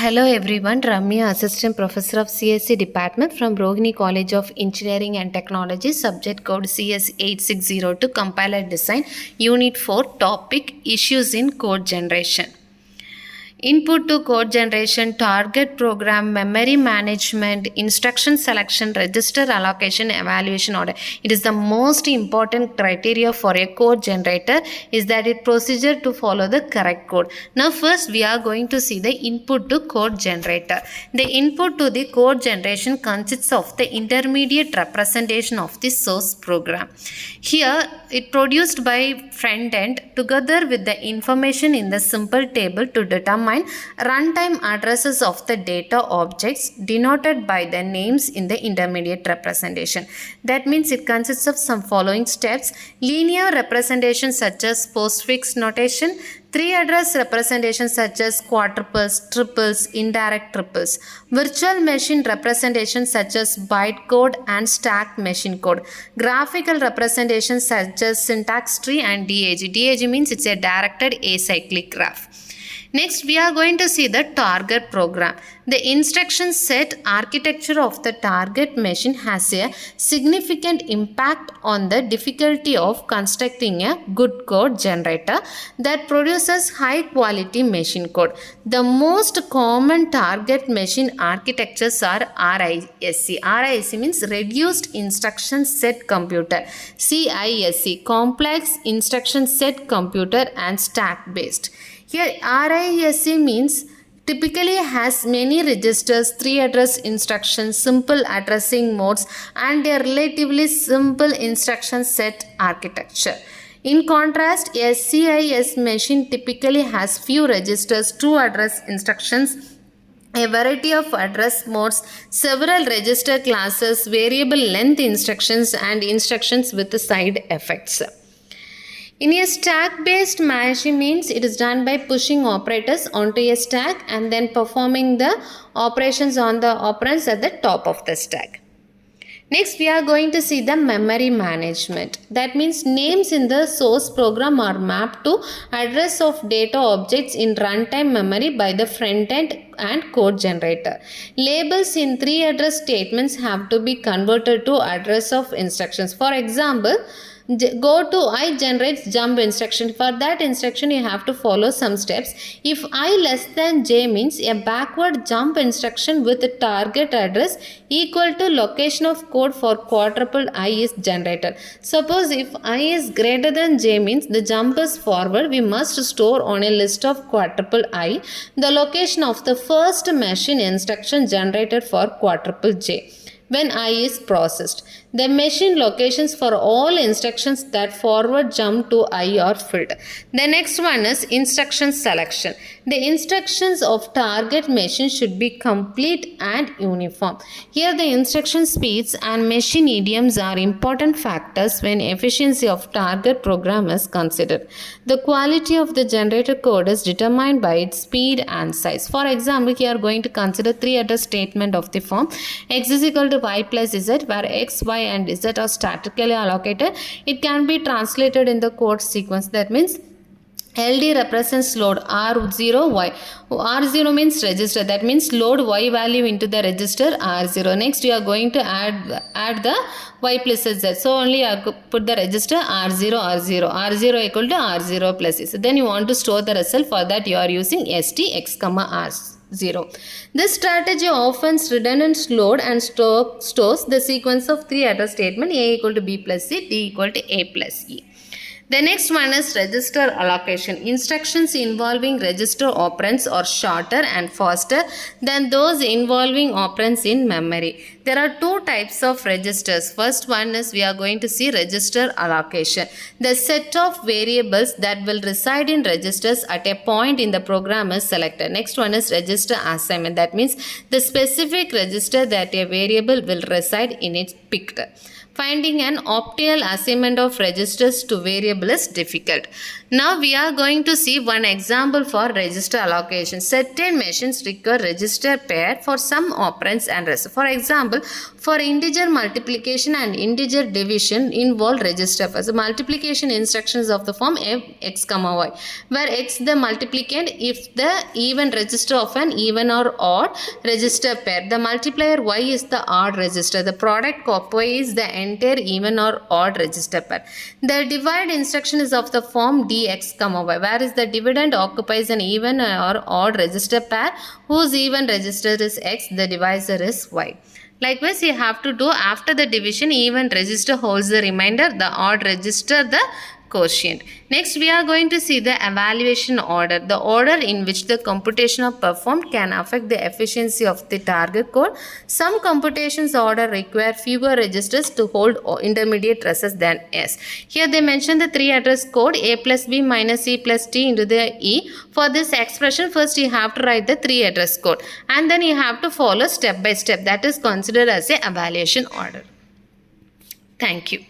Hello everyone, Ramya, Assistant Professor of CSE Department from Rohini College of Engineering and Technology, subject code CS8602, Compiler Design, Unit 4, Topic Issues in Code Generation. Input to code generation, target program, memory management, instruction selection, register allocation, evaluation order. It is the most important criteria for a code generator is that it procedure to follow the correct code. Now first we are going to see the input to code generator. The input to the code generation consists of the intermediate representation of the source program. Here it produced by front end together with the information in the simple table to determine runtime addresses of the data objects denoted by the names in the intermediate representation. That means it consists of some following steps: linear representation such as postfix notation, three address representations such as quadruples, triples, indirect triples, virtual machine representations such as bytecode and stack machine code, graphical representations such as syntax tree and DAG. DAG means it's a directed acyclic graph. Next, we are going to see the target program. The instruction set architecture of the target machine has a significant impact on the difficulty of constructing a good code generator that produces high quality machine code. The most common target machine architectures are RISC. RISC means Reduced Instruction Set Computer. CISC, Complex Instruction Set Computer, and Stack Based. Here RISC means typically has many registers, three address instructions, simple addressing modes, and a relatively simple instruction set architecture. In contrast, a CIS machine typically has few registers, two address instructions, a variety of address modes, several register classes, variable length instructions, and instructions with side effects. In a stack-based machine means it is done by pushing operators onto a stack and then performing the operations on the operands at the top of the stack. Next, we are going to see the memory management. That means names in the source program are mapped to address of data objects in runtime memory by the front end and code generator. Labels in three address statements have to be converted to address of instructions. For example, go to I generates jump instruction. For that instruction you have to follow some steps. If I less than j means a backward jump instruction with a target address equal to location of code for quadruple I is generated. Suppose if I is greater than j means the jump is forward, we must store on a list of quadruple I the location of the first machine instruction generated for quadruple j when I is processed. The machine locations for all instructions that forward jump to I are filled. The next one is instruction selection. The instructions of target machine should be complete and uniform. Here the instruction speeds and machine idioms are important factors when efficiency of target program is considered. The quality of the generated code is determined by its speed and size. For example, here are going to consider three address statement of the form x is equal to y plus z, where x, y and z are statically allocated. It can be translated in the code sequence. That means LD represents load R0 Y. R0 means register. That means load Y value into the register R0. Next we are going to add the Y plus Z. So only put the register R0 R0. R0 equal to R0 plus Z. So then you want to store the result. For that you are using ST x comma R0. This strategy often redundant load and stores the sequence of three address statement A equal to B plus C, D equal to A plus E. The next one is register allocation. Instructions involving register operands are shorter and faster than those involving operands in memory. There are two types of registers. First one is we are going to see register allocation. The set of variables that will reside in registers at a point in the program is selected. Next one is register assignment. That means the specific register that a variable will reside in is picked. Finding an optimal assignment of registers to variable is difficult. Now we are going to see one example for register allocation. Certain machines require register pair for some operands and rest. For example, for integer multiplication and integer division involve register pairs. So multiplication instructions of the form x comma y, where x the multiplicand if the even register of an even or odd register pair. The multiplier y is the odd register. The product of y is the entire even or odd register pair. The divide instruction is of the form dx comma y, whereas the dividend occupies an even or odd register pair whose even register is x, the divisor is y. Likewise, you have to do after the division, even register holds the remainder, the odd register the quotient. Next, we are going to see the evaluation order. The order in which the computation are performed can affect the efficiency of the target code. Some computations order require fewer registers to hold intermediate addresses than S. Here they mention the 3 address code A plus B minus C plus T into the E. For this expression, first you have to write the 3 address code and then you have to follow step by step. That is considered as a evaluation order. Thank you.